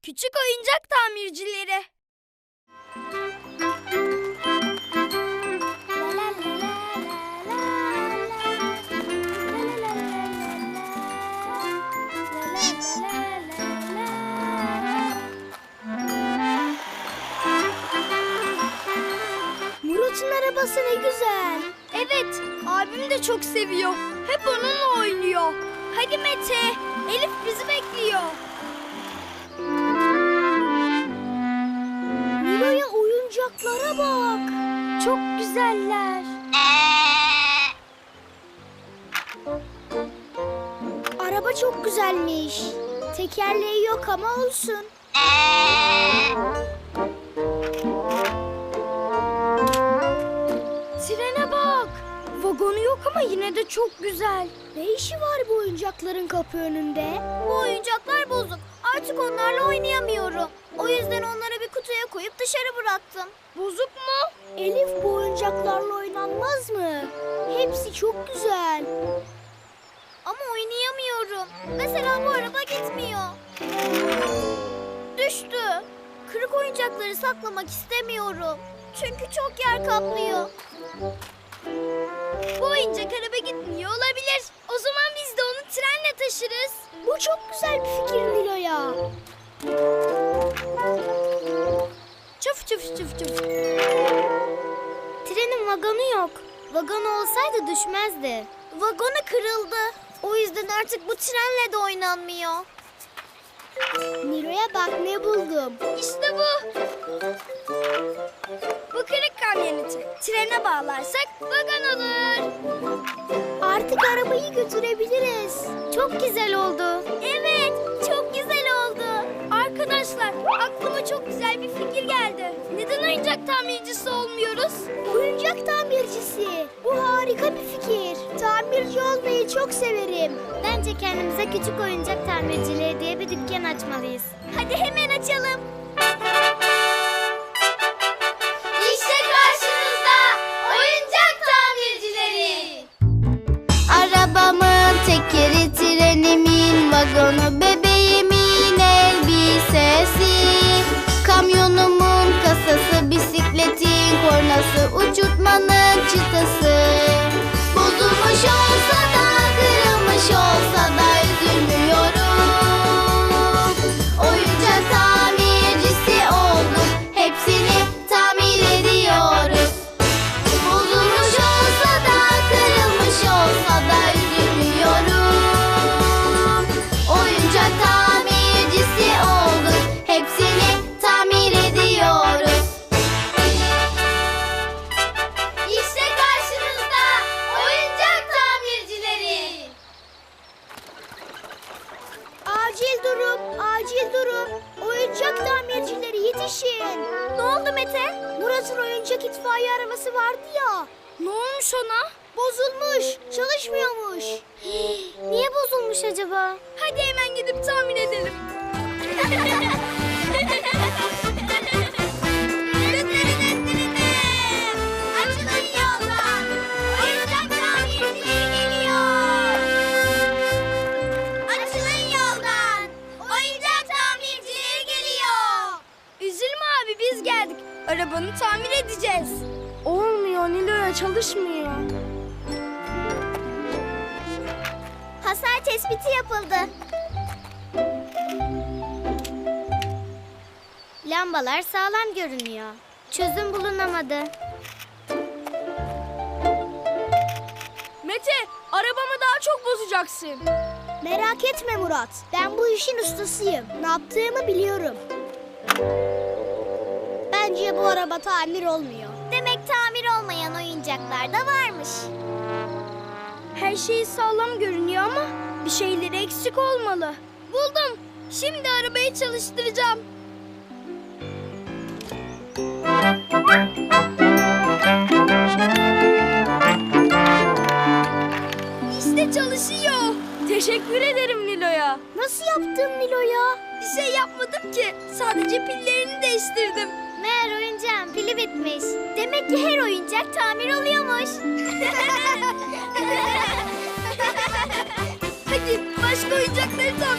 Küçük oyuncak tamircileri. Murat'ın arabası ne güzel. Evet, abim de çok seviyor. Hep onunla oynuyor. Hadi Mete, Elif bizi bekliyor. Nilo'ya oyuncaklara bak. Çok güzeller. Araba çok güzelmiş. Tekerleği yok ama olsun. Trene bak. Vagonu yok ama yine de çok güzel. Ne işi var bu oyuncakların kapı önünde? Bu oyuncaklar bozuk. Artık onlarla oynayamıyorum. O yüzden onları bir kutuya koyup dışarı bıraktım. Bozuk mu? Elif, bu oyuncaklarla oynanmaz mı? Hepsi çok güzel. Ama oynayamıyorum. Mesela bu araba gitmiyor. Düştü. Kırık oyuncakları saklamak istemiyorum. Çünkü çok yer kaplıyor. Bu oyuncak araba gitmiyor olabilir. O zaman biz de onu trenle taşırız. Bu çok güzel bir fikir Nilo'ya. Çuf çuf çuf çuf. Trenin vagonu yok. Vagonu olsaydı düşmezdi. Vagonu kırıldı. O yüzden artık bu trenle de oynanmıyor. Nilo'ya bak, ne buldum. İşte bu. Bu kırık kamyoneti trene bağlarsak vagon olur. Artık arabayı götürebiliriz. Çok güzel oldu. Evet, çok güzel oldu. Arkadaşlar, aklıma çok güzel bir fikir geldi. Neden oyuncak tamircisi olmuyoruz? Oyuncak tamircisi. Bu harika bir fikir. Tamirci olmayı çok severim. Bence kendimize küçük oyuncak tamircileri diye bir dükkan açmalıyız. Hadi hemen açalım. İşte karşınızda oyuncak tamircileri. Arabamın tekeri, trenimin vagonu, bebeğimin elbisesi, kamyonumun kasası, bisikletin kornası, uçurtmanın çıtası. Bozulmuş olsa da, kırılmış olsa da üzülmüyorum. Oyuncak tamircisi olduk, hepsini tamir ediyoruz. Bozulmuş olsa da, kırılmış olsa da üzülmüyorum. Oyuncak tamircisi olduk, hepsini tamir ediyoruz. İşte karşınızda oyuncak tamircileri. Acil durum, acil durum. Oyuncak tamircileri yetişin. Ne oldu Mete? Murat'ın oyuncak itfaiye arabası vardı ya. Ne olmuş ona? Bozulmuş, çalışmıyormuş. Niye bozulmuş acaba? Hadi hemen gidip tamir edelim. Açılın yoldan. Oyuncak tamircileri geliyor. Açılın yoldan. Oyuncak tamircileri geliyor. Üzülme abi, biz geldik. Arabanı tamir edeceğiz. Olmuyor, Nilo'ya çalışmıyor. Hasar tespiti yapıldı. Lambalar sağlam görünüyor. Çözüm bulunamadı. Mete, arabamı daha çok bozacaksın. Merak etme Murat. Ben bu işin ustasıyım. Ne yaptığımı biliyorum. Bence bu araba tamir olmuyor. Demek tamir olmayan oyuncaklar da varmış. Her şey sağlam görünüyor ama bir şeyleri eksik olmalı. Buldum. Şimdi arabayı çalıştıracağım. İşte çalışıyor. Teşekkür ederim Nilo'ya. Nasıl yaptın Nilo'ya? Bir şey yapmadım ki. Sadece pillerini değiştirdim. Meğer oyuncağın pili bitmiş. Demek ki her oyuncak tamir oluyormuş. Hadi başka oyuncakları tamir